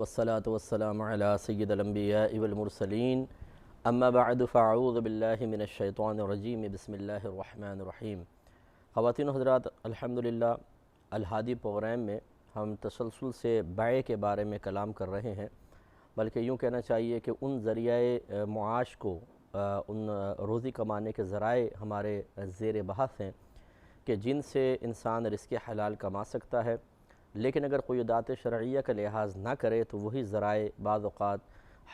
والصلاة والسلام على سید الانبیاء والمرسلین اما بعد فاعوذ باللہ من الشیطان الرجیم بسم اللہ الرحمن الرحیم۔ خواتین و حضرات، الحمدللہ الہادی پروگرام میں ہم تسلسل سے بیع کے بارے میں کلام کر رہے ہیں، بلکہ یوں کہنا چاہیے کہ ان ذریعہ معاش کو ان روزی کمانے کے ذرائع ہمارے زیر بحث ہیں کہ جن سے انسان رزق حلال کما سکتا ہے، لیکن اگر قیودات شرعیہ کا لحاظ نہ کرے تو وہی ذرائع بعض اوقات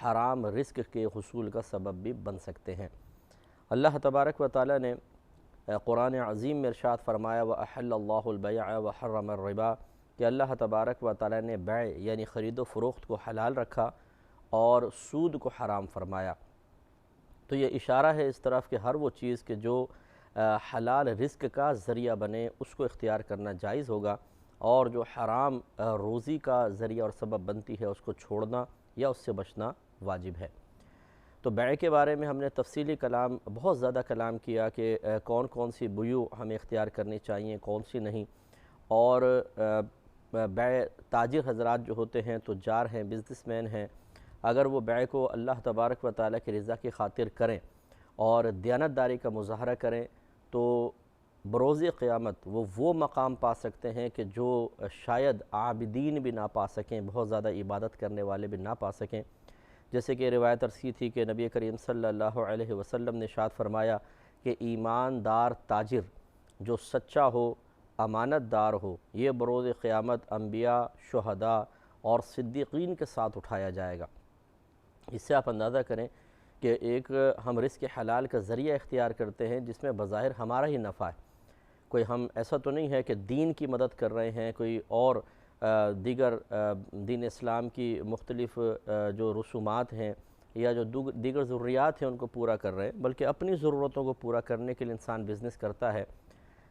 حرام رزق کے حصول کا سبب بھی بن سکتے ہیں۔ اللہ تبارک و تعالی نے قرآن عظیم میں ارشاد فرمایا وَأَحَلَّ اللَّهُ الْبَيْعَ وَحَرَّمَ الرِّبَا کہ اللہ تبارک و تعالی نے بیع یعنی خرید و فروخت کو حلال رکھا اور سود کو حرام فرمایا۔ تو یہ اشارہ ہے اس طرف کہ ہر وہ چیز کہ جو حلال رزق کا ذریعہ بنے اس کو اختیار کرنا جائز ہوگا، اور جو حرام روزی کا ذریعہ اور سبب بنتی ہے اس کو چھوڑنا یا اس سے بچنا واجب ہے۔ تو بیع کے بارے میں ہم نے تفصیلی کلام، بہت زیادہ کلام کیا کہ کون کون سی بیع ہمیں اختیار کرنی چاہیے، کون سی نہیں، اور بیع تاجر حضرات جو ہوتے ہیں، تجار ہیں، بزنس مین ہیں، اگر وہ بیع کو اللہ تبارک و تعالیٰ کی رضا کی خاطر کریں اور دیانتداری کا مظاہرہ کریں تو بروز قیامت وہ مقام پا سکتے ہیں کہ جو شاید عابدین بھی نہ پا سکیں، بہت زیادہ عبادت کرنے والے بھی نہ پا سکیں۔ جیسے کہ روایت ارسی تھی کہ نبی کریم صلی اللہ علیہ وسلم نے ارشاد فرمایا کہ ایماندار تاجر جو سچا ہو، امانت دار ہو، یہ بروز قیامت انبیاء، شہداء اور صدیقین کے ساتھ اٹھایا جائے گا۔ اس سے آپ اندازہ کریں کہ ایک ہم رزق حلال کا ذریعہ اختیار کرتے ہیں جس میں بظاہر ہمارا ہی نفع ہے، کوئی ہم ایسا تو نہیں ہے کہ دین کی مدد کر رہے ہیں، کوئی اور دیگر دین اسلام کی مختلف جو رسومات ہیں یا جو دیگر ضروریات ہیں ان کو پورا کر رہے ہیں، بلکہ اپنی ضرورتوں کو پورا کرنے کے لیے انسان بزنس کرتا ہے۔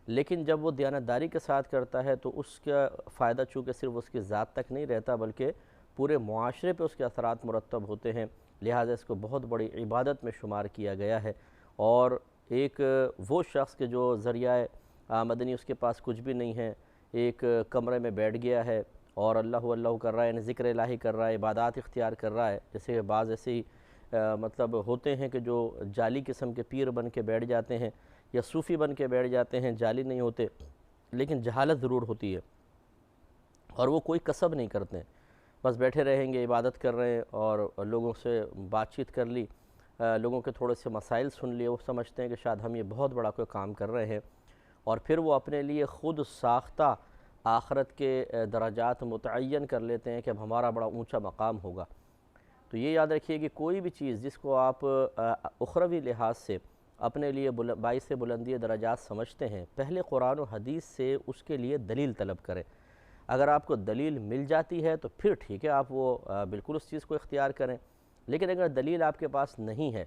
لیکن جب وہ دیانتداری کے ساتھ کرتا ہے تو اس کا فائدہ چونکہ صرف اس کی ذات تک نہیں رہتا بلکہ پورے معاشرے پہ اس کے اثرات مرتب ہوتے ہیں، لہٰذا اس کو بہت بڑی عبادت میں شمار کیا گیا ہے۔ اور ایک وہ شخص کے جو ذریعہ آمدنی اس کے پاس کچھ بھی نہیں ہے، ایک کمرے میں بیٹھ گیا ہے اور اللہ اللہ کر رہا ہے، یعنی ذکر الہی کر رہا ہے، عبادات اختیار کر رہا ہے، جیسے بعض ایسے ہی مطلب ہوتے ہیں کہ جو جعلی قسم کے پیر بن کے بیٹھ جاتے ہیں یا صوفی بن کے بیٹھ جاتے ہیں، جعلی نہیں ہوتے لیکن جہالت ضرور ہوتی ہے، اور وہ کوئی کسب نہیں کرتے ہیں، بس بیٹھے رہیں گے، عبادت کر رہے ہیں اور لوگوں سے بات چیت کر لی، لوگوں کے تھوڑے سے مسائل سن لیے، وہ سمجھتے ہیں کہ شاید ہم یہ بہت بڑا کوئی کام کر رہے ہیں، اور پھر وہ اپنے لیے خود ساختہ آخرت کے درجات متعین کر لیتے ہیں کہ اب ہمارا بڑا اونچا مقام ہوگا۔ تو یہ یاد رکھیے کہ کوئی بھی چیز جس کو آپ اخروی لحاظ سے اپنے لیے باعث بلندی درجات سمجھتے ہیں، پہلے قرآن و حدیث سے اس کے لیے دلیل طلب کریں۔ اگر آپ کو دلیل مل جاتی ہے تو پھر ٹھیک ہے، آپ وہ بالکل اس چیز کو اختیار کریں، لیکن اگر دلیل آپ کے پاس نہیں ہے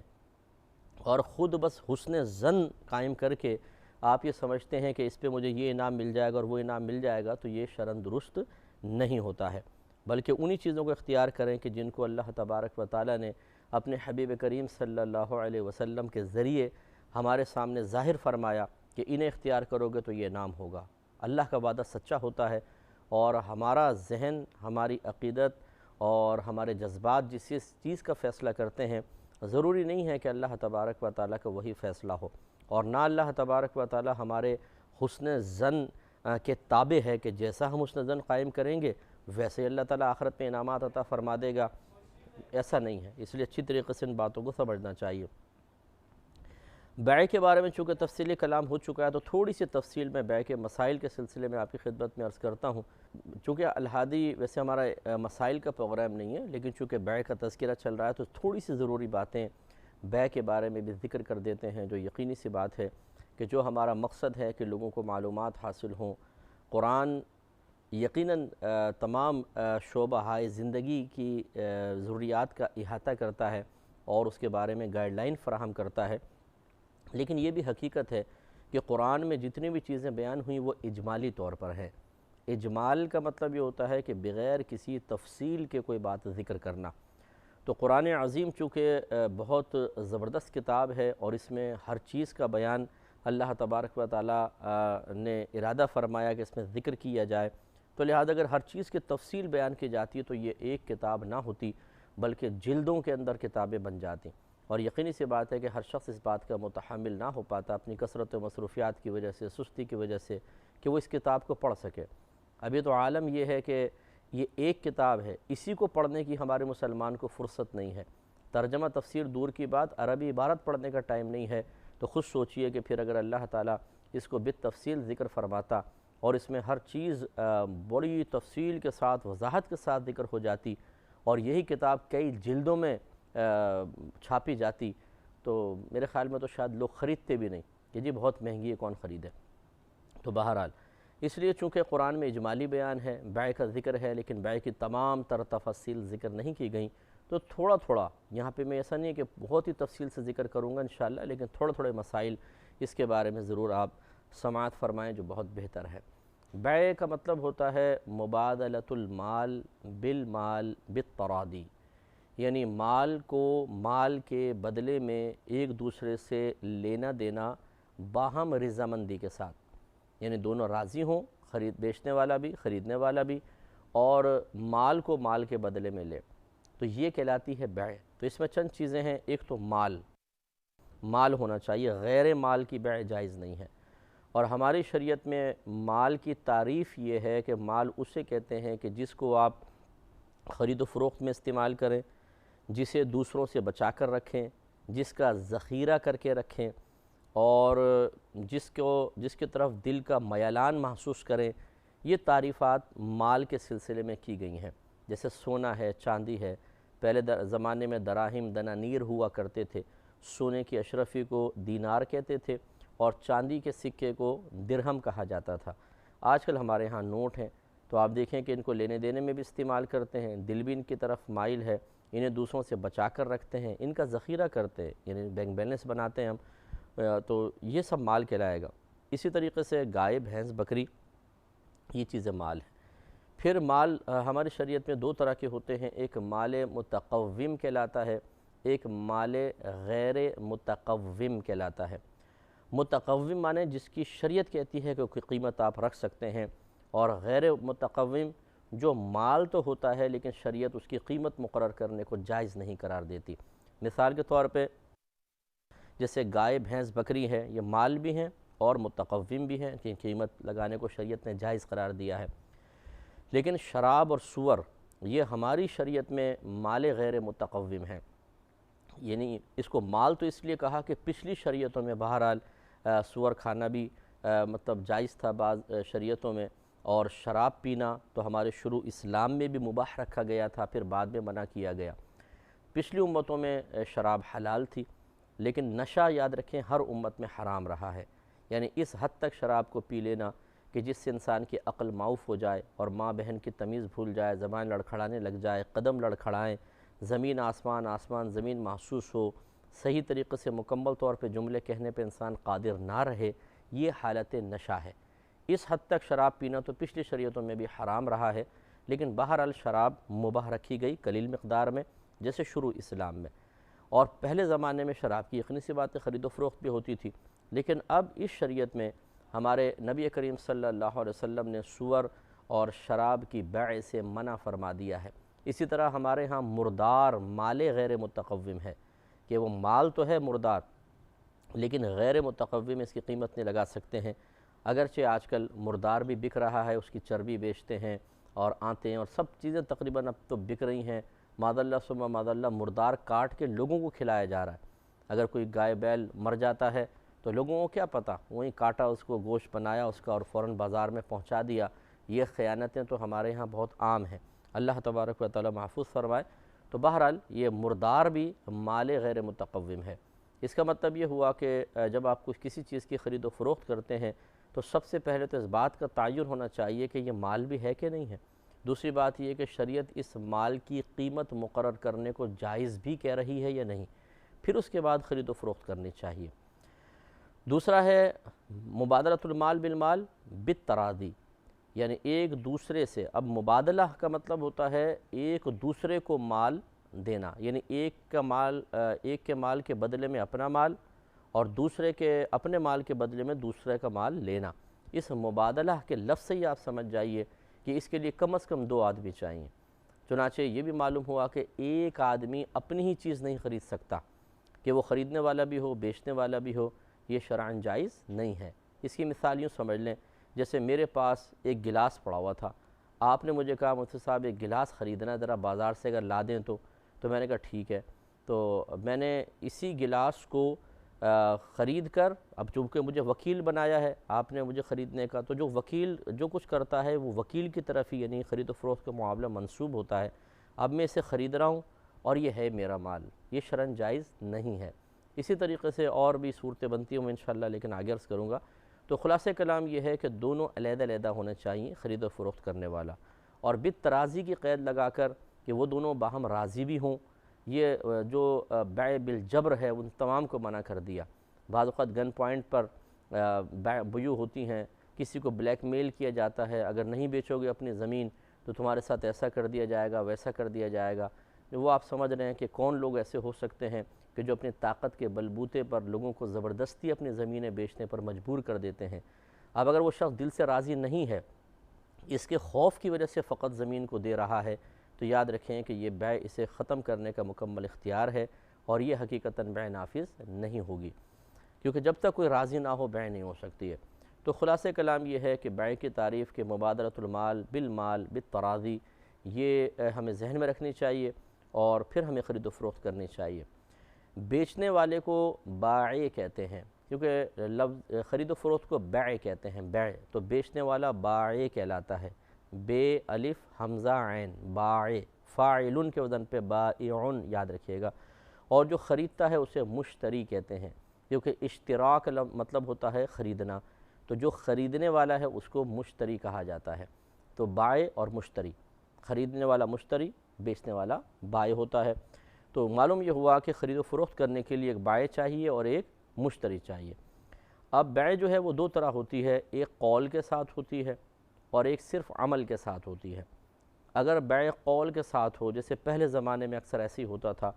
اور خود بس حسن ظن قائم کر کے آپ یہ سمجھتے ہیں کہ اس پہ مجھے یہ انعام مل جائے گا اور وہ انعام مل جائے گا، تو یہ شرعاً درست نہیں ہوتا ہے، بلکہ انہی چیزوں کو اختیار کریں کہ جن کو اللہ تبارک و تعالیٰ نے اپنے حبیب کریم صلی اللہ علیہ وسلم کے ذریعے ہمارے سامنے ظاہر فرمایا کہ انہیں اختیار کرو گے تو یہ انعام ہوگا۔ اللہ کا وعدہ سچا ہوتا ہے، اور ہمارا ذہن، ہماری عقیدت اور ہمارے جذبات جس چیز کا فیصلہ کرتے ہیں، ضروری نہیں ہے کہ اللہ تبارک و تعالیٰ کا وہی فیصلہ ہو، اور نہ اللہ تبارک و تعالیٰ ہمارے حسن ظن کے تابع ہے کہ جیسا ہم حسن ظن قائم کریں گے ویسے اللہ تعالیٰ آخرت میں انعامات عطا فرما دے گا، ایسا نہیں ہے۔ اس لیے اچھی طریقے سے ان باتوں کو سمجھنا چاہیے۔ بیع کے بارے میں چونکہ تفصیلی کلام ہو چکا ہے تو تھوڑی سی تفصیل میں بیع کے مسائل کے سلسلے میں آپ کی خدمت میں عرض کرتا ہوں۔ چونکہ الہادی ویسے ہمارا مسائل کا پروگرام نہیں ہے، لیکن چونکہ بیع کا تذکرہ چل رہا ہے تو تھوڑی سی ضروری باتیں بیع کے بارے میں بھی ذکر کر دیتے ہیں، جو یقینی سی بات ہے کہ جو ہمارا مقصد ہے کہ لوگوں کو معلومات حاصل ہوں۔ قرآن یقیناً تمام شعبہ زندگی کی ضروریات کا احاطہ کرتا ہے اور اس کے بارے میں گائیڈ لائن فراہم کرتا ہے، لیکن یہ بھی حقیقت ہے کہ قرآن میں جتنی بھی چیزیں بیان ہوئیں وہ اجمالی طور پر ہیں۔ اجمال کا مطلب یہ ہوتا ہے کہ بغیر کسی تفصیل کے کوئی بات ذکر کرنا۔ تو قرآن عظیم چونکہ بہت زبردست کتاب ہے اور اس میں ہر چیز کا بیان اللہ تبارک و تعالیٰ نے ارادہ فرمایا کہ اس میں ذکر کیا جائے، تو لہذا اگر ہر چیز کی تفصیل بیان کی جاتی ہے تو یہ ایک کتاب نہ ہوتی بلکہ جلدوں کے اندر کتابیں بن جاتی، اور یقینی سی بات ہے کہ ہر شخص اس بات کا متحمل نہ ہو پاتا اپنی کثرت و مصروفیات کی وجہ سے، سستی کی وجہ سے، کہ وہ اس کتاب کو پڑھ سکے۔ ابھی تو عالم یہ ہے کہ یہ ایک کتاب ہے، اسی کو پڑھنے کی ہمارے مسلمان کو فرصت نہیں ہے، ترجمہ تفسیر دور کی بات، عربی عبارت پڑھنے کا ٹائم نہیں ہے، تو خود سوچئے کہ پھر اگر اللہ تعالیٰ اس کو بالتفصیل ذکر فرماتا اور اس میں ہر چیز بڑی تفصیل کے ساتھ وضاحت کے ساتھ ذکر ہو جاتی اور یہی کتاب کئی جلدوں میں چھاپی جاتی تو میرے خیال میں تو شاید لوگ خریدتے بھی نہیں کہ جی بہت مہنگی ہے، کون خریدے۔ تو بہرحال اس لیے چونکہ قرآن میں اجمالی بیان ہے، بیع کا ذکر ہے، لیکن بیع کی تمام تر تفاصیل ذکر نہیں کی گئیں، تو تھوڑا تھوڑا یہاں پہ میں ایسا نہیں کہ بہت ہی تفصیل سے ذکر کروں گا انشاءاللہ، لیکن تھوڑے تھوڑے مسائل اس کے بارے میں ضرور آپ سماعت فرمائیں جو بہت بہتر ہے۔ بیع کا مطلب ہوتا ہے مبادلۃ المال بالمال بالتراضی، یعنی مال کو مال کے بدلے میں ایک دوسرے سے لینا دینا باہم رضامندی کے ساتھ، یعنی دونوں راضی ہوں، بیچنے والا بھی خریدنے والا بھی، اور مال کو مال کے بدلے میں لے، تو یہ کہلاتی ہے بیع۔ تو اس میں چند چیزیں ہیں، ایک تو مال ہونا چاہیے، غیر مال کی بیع جائز نہیں ہے، اور ہماری شریعت میں مال کی تعریف یہ ہے کہ مال اسے کہتے ہیں کہ جس کو آپ خرید و فروخت میں استعمال کریں، جسے دوسروں سے بچا کر رکھیں، جس کا ذخیرہ کر کے رکھیں، اور جس کی طرف دل کا میلان محسوس کریں۔ یہ تعریفات مال کے سلسلے میں کی گئی ہیں، جیسے سونا ہے، چاندی ہے۔ پہلے زمانے میں دراہم دنانیر ہوا کرتے تھے، سونے کی اشرفی کو دینار کہتے تھے اور چاندی کے سکے کو درہم کہا جاتا تھا۔ آج کل ہمارے ہاں نوٹ ہیں، تو آپ دیکھیں کہ ان کو لینے دینے میں بھی استعمال کرتے ہیں، دل بھی ان کی طرف مائل ہے، انہیں دوسروں سے بچا کر رکھتے ہیں، ان کا ذخیرہ کرتے ہیں، یعنی بینک بیلنس بناتے ہیں ہم، تو یہ سب مال کہلائے گا۔ اسی طریقے سے گائے، بھینس، بکری، یہ چیزیں مال ہیں۔ پھر مال ہماری شریعت میں دو طرح کے ہوتے ہیں، ایک مال متقوم کہلاتا ہے، ایک مال غیر متقوم کہلاتا ہے۔ متقوم معنی جس کی شریعت کہتی ہے کہ اس کی قیمت آپ رکھ سکتے ہیں، اور غیر متقوم جو مال تو ہوتا ہے لیکن شریعت اس کی قیمت مقرر کرنے کو جائز نہیں قرار دیتی۔ مثال کے طور پہ جیسے گائے، بھینس، بکری ہے، یہ مال بھی ہیں اور متقوم بھی ہیں کہ قیمت لگانے کو شریعت نے جائز قرار دیا ہے۔ لیکن شراب اور سور یہ ہماری شریعت میں مال غیر متقوم ہیں، یعنی اس کو مال تو اس لیے کہا کہ پچھلی شریعتوں میں بہرحال سور کھانا بھی مطلب جائز تھا بعض شریعتوں میں، اور شراب پینا تو ہمارے شروع اسلام میں بھی مباح رکھا گیا تھا، پھر بعد میں منع کیا گیا۔ پچھلی امتوں میں شراب حلال تھی، لیکن نشہ یاد رکھیں ہر امت میں حرام رہا ہے، یعنی اس حد تک شراب کو پی لینا کہ جس سے انسان کی عقل معاف ہو جائے اور ماں بہن کی تمیز بھول جائے، زبان لڑکھڑانے لگ جائے، قدم لڑکھڑائیں، زمین آسمان، آسمان زمین محسوس ہو، صحیح طریقے سے مکمل طور پہ جملے کہنے پہ انسان قادر نہ رہے، یہ حالت نشہ ہے۔ اس حد تک شراب پینا تو پچھلی شریعتوں میں بھی حرام رہا ہے، لیکن بہرحال شراب مباح رکھی گئی قلیل مقدار میں، جیسے شروع اسلام میں۔ اور پہلے زمانے میں شراب کی یقینی سی بات ہے خرید و فروخت بھی ہوتی تھی، لیکن اب اس شریعت میں ہمارے نبی کریم صلی اللہ علیہ وسلم نے سور اور شراب کی بیع سے منع فرما دیا ہے۔ اسی طرح ہمارے ہاں مردار مال غیر متقوم ہے، کہ وہ مال تو ہے مردار لیکن غیر متقوم اس کی قیمت نہیں لگا سکتے ہیں، اگرچہ آج کل مردار بھی بک رہا ہے، اس کی چربی بیچتے ہیں اور آتے ہیں اور سب چیزیں تقریباً اب تو بک رہی ہیں، معاذ اللہ ثم معاذ اللہ مردار کاٹ کے لوگوں کو کھلایا جا رہا ہے۔ اگر کوئی گائے بیل مر جاتا ہے تو لوگوں کو کیا پتہ، وہیں کاٹا اس کو، گوشت بنایا اس کا اور فوراً بازار میں پہنچا دیا۔ یہ خیانتیں تو ہمارے ہاں بہت عام ہیں، اللہ تبارک و تعالی محفوظ فرمائے۔ تو بہرحال یہ مردار بھی مال غیر متقوم ہے۔ اس کا مطلب یہ ہوا کہ جب آپ کسی چیز کی خرید و فروخت کرتے ہیں تو سب سے پہلے تو اس بات کا تعین ہونا چاہیے کہ یہ مال بھی ہے کہ نہیں ہے۔ دوسری بات یہ کہ شریعت اس مال کی قیمت مقرر کرنے کو جائز بھی کہہ رہی ہے یا نہیں، پھر اس کے بعد خرید و فروخت کرنی چاہیے۔ دوسرا ہے مبادلۃ المال بالمال بالتراضی، یعنی ایک دوسرے سے، اب مبادلہ کا مطلب ہوتا ہے ایک دوسرے کو مال دینا، یعنی ایک کے مال کے بدلے میں اپنا مال اور دوسرے کے اپنے مال کے بدلے میں دوسرے کا مال لینا۔ اس مبادلہ کے لفظ سے ہی آپ سمجھ جائیے کہ کہ اس کے لیے کم از کم 2 آدمی چاہیے۔ چنانچہ یہ بھی معلوم ہوا کہ ایک آدمی اپنی ہی چیز نہیں خرید سکتا، کہ وہ خریدنے والا بھی ہو بیچنے والا بھی ہو، یہ شرعاً جائز نہیں ہے۔ اس کی مثال یوں سمجھ لیں، جیسے میرے پاس ایک گلاس پڑا ہوا تھا، آپ نے مجھے کہا مفتی صاحب ایک گلاس خریدنا ہے، ذرا بازار سے اگر لا دیں تو میں نے کہا ٹھیک ہے۔ تو میں نے اسی گلاس کو خرید کر، اب چونکہ مجھے وکیل بنایا ہے آپ نے مجھے خریدنے کا، تو جو وکیل جو کچھ کرتا ہے وہ وکیل کی طرف ہی، یعنی خرید و فروخت کا معاملہ منسوب ہوتا ہے۔ اب میں اسے خرید رہا ہوں اور یہ ہے میرا مال، یہ شرعاً جائز نہیں ہے۔ اسی طریقے سے اور بھی صورتیں بنتی ہوں میں انشاءاللہ، لیکن آگے عرض کروں گا۔ تو خلاصہ کلام یہ ہے کہ دونوں علیحدہ علیحدہ ہونے چاہیے خرید و فروخت کرنے والا، اور بالتراضی کی قید لگا کر کہ وہ دونوں باہم راضی بھی ہوں۔ یہ جو بیع بالجبر ہے ان تمام کو منع کر دیا۔ بعض اوقات گن پوائنٹ پر بیع ہوتی ہیں، کسی کو بلیک میل کیا جاتا ہے، اگر نہیں بیچو گے اپنی زمین تو تمہارے ساتھ ایسا کر دیا جائے گا ویسا کر دیا جائے گا۔ وہ آپ سمجھ رہے ہیں کہ کون لوگ ایسے ہو سکتے ہیں کہ جو اپنی طاقت کے بلبوتے پر لوگوں کو زبردستی اپنی زمینیں بیچنے پر مجبور کر دیتے ہیں۔ اب اگر وہ شخص دل سے راضی نہیں ہے، اس کے خوف کی وجہ سے فقط زمین کو دے رہا ہے، تو یاد رکھیں کہ یہ بیع اسے ختم کرنے کا مکمل اختیار ہے، اور یہ حقیقتاً بیع نافذ نہیں ہوگی، کیونکہ جب تک کوئی راضی نہ ہو بیع نہیں ہو سکتی ہے۔ تو خلاصہ کلام یہ ہے کہ بیع کی تعریف کے مبادلۃ المال بالمال بالتراضی، یہ ہمیں ذہن میں رکھنی چاہیے، اور پھر ہمیں خرید و فروخت کرنی چاہیے۔ بیچنے والے کو بائع کہتے ہیں، کیونکہ لفظ خرید و فروخت کو بیع کہتے ہیں، بیع، تو بیچنے والا بائع کہلاتا ہے، بے الف حمزہ عین، بائع، فاعلن کے وزن پہ بائعن یاد رکھیے گا، اور جو خریدتا ہے اسے مشتری کہتے ہیں، کیونکہ اشتراک مطلب ہوتا ہے خریدنا، تو جو خریدنے والا ہے اس کو مشتری کہا جاتا ہے۔ تو بائع اور مشتری، خریدنے والا مشتری، بیچنے والا بائع ہوتا ہے۔ تو معلوم یہ ہوا کہ خرید و فروخت کرنے کے لیے ایک بائع چاہیے اور ایک مشتری چاہیے۔ اب بیع جو ہے وہ 2 طرح ہوتی ہے، ایک قول کے ساتھ ہوتی ہے اور ایک صرف عمل کے ساتھ ہوتی ہے۔ اگر بیع قول کے ساتھ ہو، جیسے پہلے زمانے میں اکثر ایسے ہی ہوتا تھا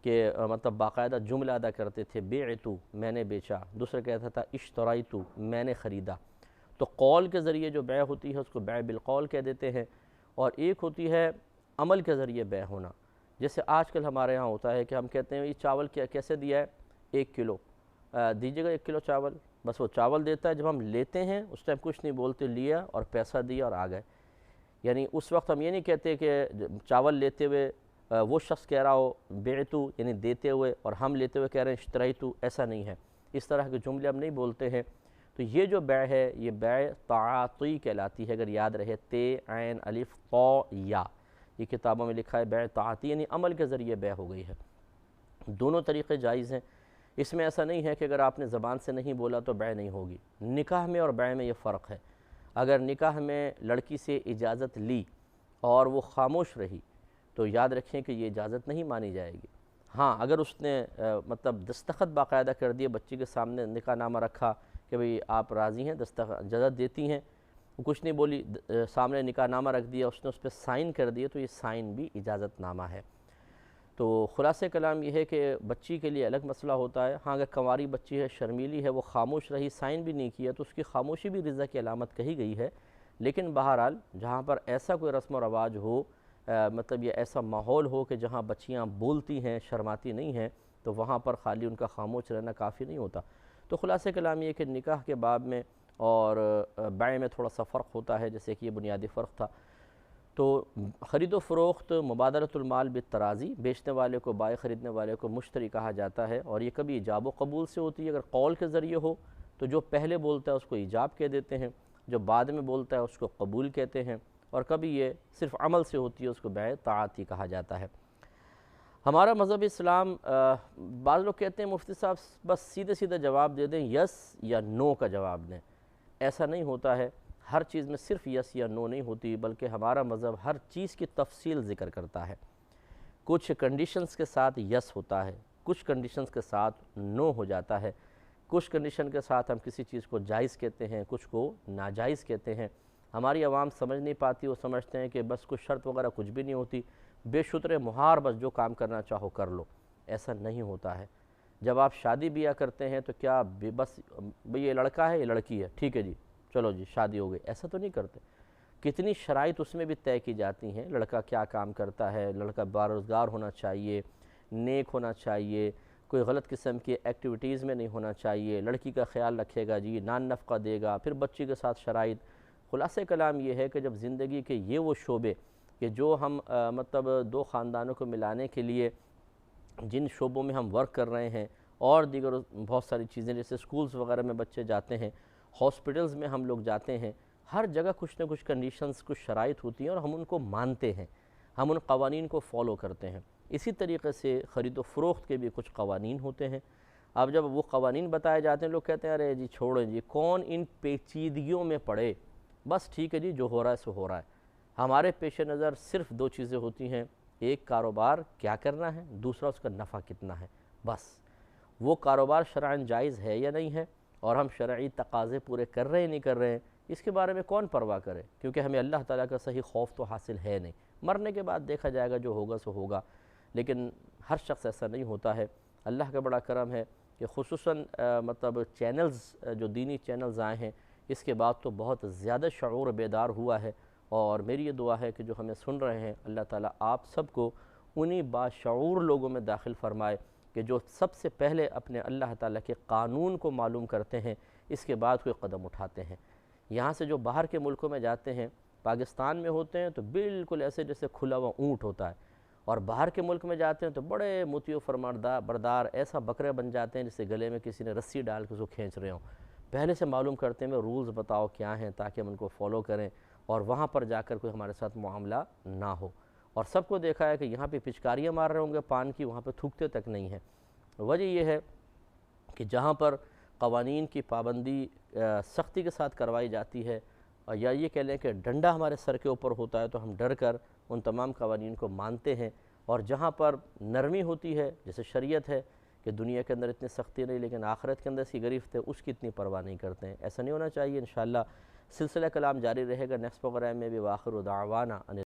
کہ مطلب باقاعدہ جملہ ادا کرتے تھے، بعتو میں نے بیچا، دوسرا کہتا تھا اشتریتو میں نے خریدا، تو قول کے ذریعے جو بیع ہوتی ہے اس کو بیع بالقول کہہ دیتے ہیں، اور ایک ہوتی ہے عمل کے ذریعے بیع ہونا، جیسے آج کل ہمارے ہاں ہوتا ہے کہ ہم کہتے ہیں یہ چاول کیسے دیا ہے، 1 کلو دیجیے گا، 1 کلو چاول، بس وہ چاول دیتا ہے، جب ہم لیتے ہیں اس ٹائم کچھ نہیں بولتے، لیا اور پیسہ دیا اور آ گئے۔ یعنی اس وقت ہم یہ نہیں کہتے کہ چاول لیتے ہوئے وہ شخص کہہ رہا ہو بعتو یعنی دیتے ہوئے، اور ہم لیتے ہوئے کہہ رہے ہیں اشتریتو، ایسا نہیں ہے، اس طرح کے جملے ہم نہیں بولتے ہیں۔ تو یہ جو بیع ہے یہ بیع تعاطی کہلاتی ہے، اگر یاد رہے، تے عین الف طا یا، یہ کتابوں میں لکھا ہے بیع تعاطی، یعنی عمل کے ذریعے بیع ہو گئی ہے۔ دونوں طریقے جائز ہیں، اس میں ایسا نہیں ہے کہ اگر آپ نے زبان سے نہیں بولا تو بیع نہیں ہوگی۔ نکاح میں اور بیع میں یہ فرق ہے، اگر نکاح میں لڑکی سے اجازت لی اور وہ خاموش رہی تو یاد رکھیں کہ یہ اجازت نہیں مانی جائے گی۔ ہاں اگر اس نے مطلب دستخط باقاعدہ کر دیے، بچی کے سامنے نکاح نامہ رکھا کہ بھئی آپ راضی ہیں، اجازت دیتی ہیں، وہ کچھ نہیں بولی، سامنے نکاح نامہ رکھ دیا، اس نے اس پہ سائن کر دیے، تو یہ سائن بھی اجازت نامہ ہے۔ تو خلاصہ کلام یہ ہے کہ بچی کے لیے الگ مسئلہ ہوتا ہے۔ ہاں اگر کنواری بچی ہے، شرمیلی ہے، وہ خاموش رہی، سائن بھی نہیں کیا، تو اس کی خاموشی بھی رضا کی علامت کہی گئی ہے۔ لیکن بہرحال جہاں پر ایسا کوئی رسم و رواج ہو، مطلب یہ ایسا ماحول ہو کہ جہاں بچیاں بولتی ہیں، شرماتی نہیں ہیں، تو وہاں پر خالی ان کا خاموش رہنا کافی نہیں ہوتا۔ تو خلاصہ کلام یہ کہ نکاح کے باب میں اور بیع میں تھوڑا سا فرق ہوتا ہے، جیسے کہ یہ بنیادی فرق تھا۔ تو خرید و فروخت مبادلۃ المال بالتراضی، بیچنے والے کو بائع، خریدنے والے کو مشتری کہا جاتا ہے، اور یہ کبھی ایجاب و قبول سے ہوتی ہے۔ اگر قول کے ذریعے ہو تو جو پہلے بولتا ہے اس کو ایجاب کہہ دیتے ہیں، جو بعد میں بولتا ہے اس کو قبول کہتے ہیں، اور کبھی یہ صرف عمل سے ہوتی ہے، اس کو بیع طاعتی کہا جاتا ہے۔ ہمارا مذہب اسلام، بعض لوگ کہتے ہیں مفتی صاحب بس سیدھے سیدھے جواب دے دیں، یس یا نو کا جواب دیں، ایسا نہیں ہوتا ہے۔ ہر چیز میں صرف یس یا نو نہیں ہوتی، بلکہ ہمارا مذہب ہر چیز کی تفصیل ذکر کرتا ہے۔ کچھ کنڈیشنز کے ساتھ یس ہوتا ہے، کچھ کنڈیشنز کے ساتھ نو ہو جاتا ہے، کچھ کنڈیشن کے ساتھ ہم کسی چیز کو جائز کہتے ہیں، کچھ کو ناجائز کہتے ہیں۔ ہماری عوام سمجھ نہیں پاتی، وہ سمجھتے ہیں کہ بس کچھ شرط وغیرہ کچھ بھی نہیں ہوتی، بے شتر مہار بس جو کام کرنا چاہو کر لو، ایسا نہیں ہوتا ہے۔ جب آپ شادی بیاہ کرتے ہیں تو کیا بس بھئی یہ لڑکا ہے یہ لڑکی ہے، ٹھیک ہے جی چلو جی شادی ہو گئی، ایسا تو نہیں کرتے۔ کتنی شرائط اس میں بھی طے کی جاتی ہیں، لڑکا کیا کام کرتا ہے، لڑکا باروزگار ہونا چاہیے، نیک ہونا چاہیے، کوئی غلط قسم کی ایکٹیویٹیز میں نہیں ہونا چاہیے، لڑکی کا خیال رکھے گا جی، نان نفقہ دے گا، پھر بچی کے ساتھ شرائط۔ خلاصہ کلام یہ ہے کہ جب زندگی کے یہ وہ شعبے کہ جو ہم مطلب دو خاندانوں کو ملانے کے لیے جن شعبوں میں ہم ورک کر رہے ہیں، اور دیگر بہت ساری چیزیں جیسے سکولز وغیرہ میں بچے جاتے ہیں، ہاسپٹلز میں ہم لوگ جاتے ہیں، ہر جگہ کچھ نہ کچھ کنڈیشنز، کچھ شرائط ہوتی ہیں اور ہم ان کو مانتے ہیں، ہم ان قوانین کو فالو کرتے ہیں۔ اسی طریقے سے خرید و فروخت کے بھی کچھ قوانین ہوتے ہیں۔ اب جب وہ قوانین بتائے جاتے ہیں، لوگ کہتے ہیں ارے جی چھوڑیں جی، کون ان پیچیدگیوں میں پڑے، بس ٹھیک ہے جی، جو ہو رہا ہے سو ہو رہا ہے۔ ہمارے پیش نظر صرف دو چیزیں ہوتی ہیں، ایک کاروبار کیا کرنا ہے، دوسرا اس کا نفع کتنا ہے، بس وہ کاروبار شرعاً جائز ہے یا نہیں ہے، اور ہم شرعی تقاضے پورے کر رہے ہیں نہیں کر رہے ہیں، اس کے بارے میں کون پرواہ کرے، کیونکہ ہمیں اللہ تعالیٰ کا صحیح خوف تو حاصل ہے نہیں۔ مرنے کے بعد دیکھا جائے گا، جو ہوگا سو ہوگا، لیکن ہر شخص ایسا نہیں ہوتا ہے۔ اللہ کا بڑا کرم ہے کہ خصوصاً مطلب چینلز، جو دینی چینلز آئے ہیں، اس کے بعد تو بہت زیادہ شعور بیدار ہوا ہے، اور میری یہ دعا ہے کہ جو ہمیں سن رہے ہیں، اللہ تعالیٰ آپ سب کو انہی باشعور لوگوں میں داخل فرمائے کہ جو سب سے پہلے اپنے اللہ تعالیٰ کے قانون کو معلوم کرتے ہیں، اس کے بعد کوئی قدم اٹھاتے ہیں۔ یہاں سے جو باہر کے ملکوں میں جاتے ہیں، پاکستان میں ہوتے ہیں تو بالکل ایسے جیسے کھلا ہوا اونٹ ہوتا ہے، اور باہر کے ملک میں جاتے ہیں تو بڑے مطیع و فرماندار بردار ایسا بکرے بن جاتے ہیں جسے گلے میں کسی نے رسی ڈال کے اس کو کھینچ رہے ہوں۔ پہلے سے معلوم کرتے ہیں رولز بتاؤ کیا ہیں تاکہ ہم ان کو فالو کریں، اور وہاں پر جا کر کوئی ہمارے ساتھ معاملہ نہ ہو۔ اور سب کو دیکھا ہے کہ یہاں پہ پچکاریاں مار رہے ہوں گے پان کی، وہاں پہ تھوکتے تک نہیں ہیں۔ وجہ یہ ہے کہ جہاں پر قوانین کی پابندی سختی کے ساتھ کروائی جاتی ہے، یا یہ کہہ لیں کہ ڈنڈا ہمارے سر کے اوپر ہوتا ہے، تو ہم ڈر کر ان تمام قوانین کو مانتے ہیں، اور جہاں پر نرمی ہوتی ہے جیسے شریعت ہے کہ دنیا کے اندر اتنی سختی نہیں لیکن آخرت کے اندر اس کی گرفت ہے، اس کی اتنی پرواہ نہیں کرتے ہیں۔ ایسا نہیں ہونا چاہیے۔ انشاءاللہ سلسلہ کلام جاری رہے گا نیکسٹ پروگرام میں بھی۔ وآخر دعوانا